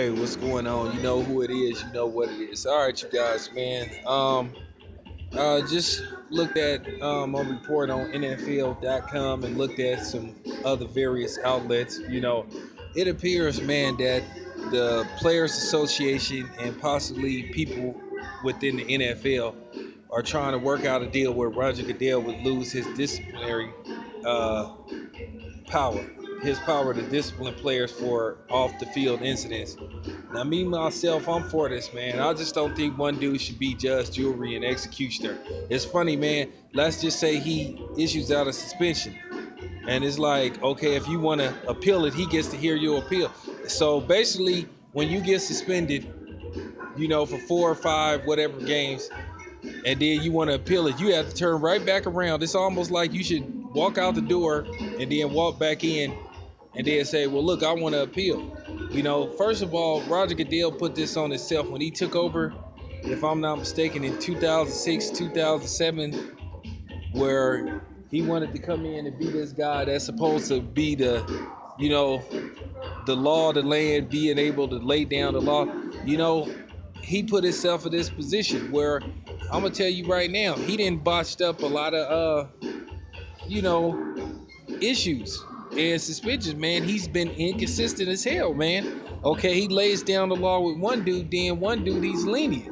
Hey, what's going on? You know who it is. You know what it is. All right, you guys, man. Just looked at a report on NFL.com and looked at some other various outlets. It appears, man, that the Players Association and possibly people within the NFL are trying to work out a deal where Roger Goodell would lose his disciplinary uh, power, his power to discipline players for off the field incidents. Now, me myself, I'm for this, man. I just don't think one dude should be judge, jury, and executioner. It's funny, man. Let's just say he issues out a suspension, and it's like, okay, if you want to appeal it, he gets to hear your appeal. So basically, when you get suspended, for 4 or 5 whatever games, and then you want to appeal it, you have to turn right back around. It's almost like you should walk out the door and then walk back in and then say, well, look, I want to appeal. First of all, Roger Goodell put this on himself when he took over, if I'm not mistaken, in 2006, 2007, where he wanted to come in and be this guy that's supposed to be you know, the law of the land, being able to lay down the law. You know, he put himself in this position where I'm gonna tell you right now, he didn't botched up a lot of you know, issues and suspensions, man. He's been inconsistent as hell, man. Okay, he lays down the law with one dude, then one dude he's lenient,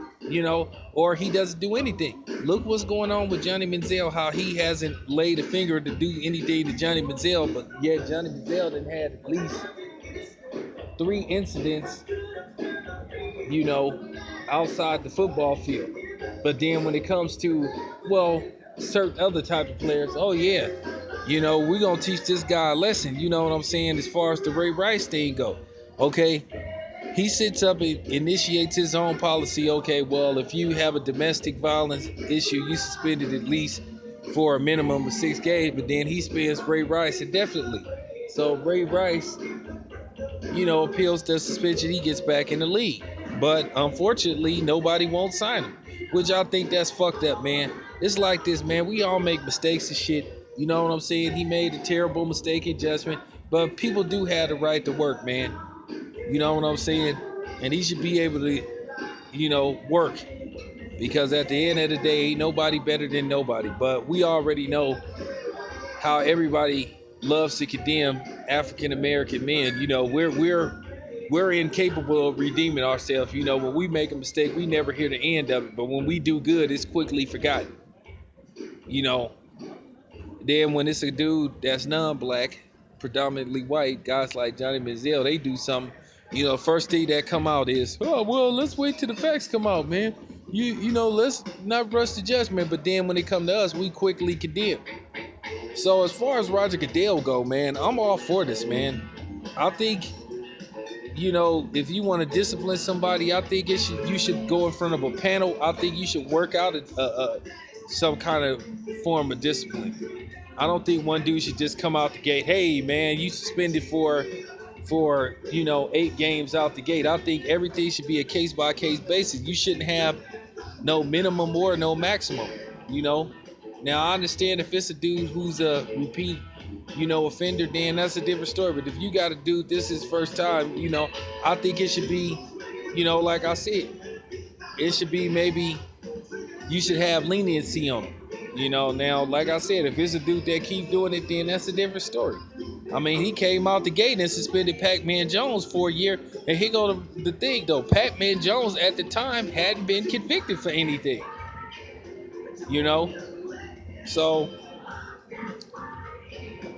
or he doesn't do anything. Look what's going on with Johnny Manziel, how he hasn't laid a finger to do anything to Johnny Manziel, but yet Johnny Manziel done had at least 3 incidents, you know, outside the football field. But then when it comes to, well, certain other type of players, oh yeah, we're gonna teach this guy a lesson, you know what I'm saying, as far as the Ray Rice thing go. Okay, he sits up and initiates his own policy. Okay, well, if you have a domestic violence issue, you suspended at least for a minimum of 6 games, but then he spends Ray Rice indefinitely. So Ray Rice, appeals the suspension, he gets back in the league. But unfortunately, nobody won't sign him, which I think that's fucked up, man. It's like this, man. We all make mistakes and shit. You know what I'm saying? He made a terrible mistake in judgment, but people do have the right to work, man. You know what I'm saying? And he should be able to, work, because at the end of the day, ain't nobody better than nobody. But we already know how everybody loves to condemn African American men. We're incapable of redeeming ourselves. When we make a mistake, we never hear the end of it. But when we do good, it's quickly forgotten. You know, then when it's a dude that's non-black, predominantly white, guys like Johnny Manziel, they do something. First thing that come out is, oh well, let's wait till the facts come out, man. Let's not rush to judgment. But then when it come to us, we quickly condemn. So as far as Roger Goodell go, man, I'm all for this, man. I think, if you want to discipline somebody, I think you should go in front of a panel. I think you should work out some kind of form of discipline. I don't think one dude should just come out the gate. Hey, man, you suspended for 8 games out the gate. I think everything should be a case by case basis. You shouldn't have no minimum or no maximum. You know. Now I understand if it's a dude who's a repeat, offender, then that's a different story. But if you got a dude, this is first time, I think it should be, like I said, it should be maybe you should have leniency on him. Now, like I said, if it's a dude that keep doing it, then that's a different story. I mean, he came out the gate and suspended Pac-Man Jones for a year. And here go the thing, though. Pac-Man Jones at the time hadn't been convicted for anything, you know? So,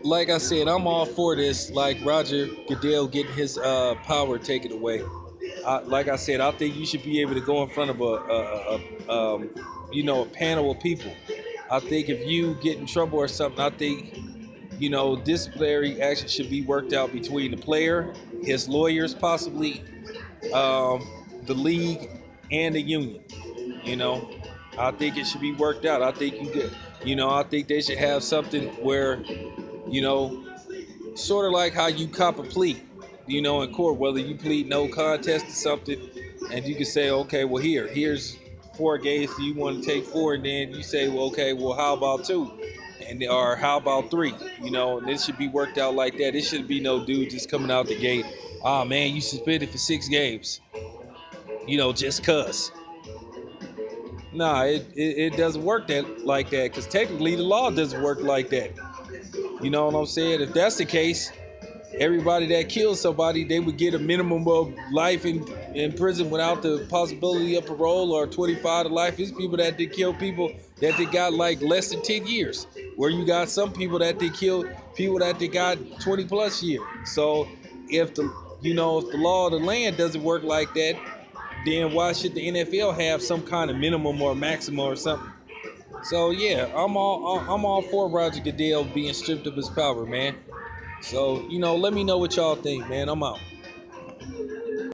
like I said, I'm all for this. Like Roger Goodell getting his power taken away. Like I said, I think you should be able to go in front of a panel of people. I think if you get in trouble or something, I think disciplinary action should be worked out between the player, his lawyers, possibly the league, and the union. You know, I think it should be worked out. I think you get, I think they should have something where, you know, sort of like how you cop a plea, in court, whether you plead no contest to something, and you can say, okay, well, here's 4 games. Do you want to take 4? And then you say, well, okay, well, how about 2? and or how about 3? And it should be worked out like that. It shouldn't be no dude just coming out the gate. Oh man, you suspended for 6 games. Just cuz. Nah, it doesn't work that like that because technically the law doesn't work like that. You know what I'm saying? If that's the case, everybody that kills somebody, they would get a minimum of life in prison without the possibility of parole, or 25 to life. These people that did kill people that they got like less than 10 years, where you got some people that they killed people that they got 20 plus years. So if the law of the land doesn't work like that, then why should the NFL have some kind of minimum or maximum or something? So yeah, I'm all for Roger Goodell being stripped of his power, man. So let me know what y'all think, man. I'm out.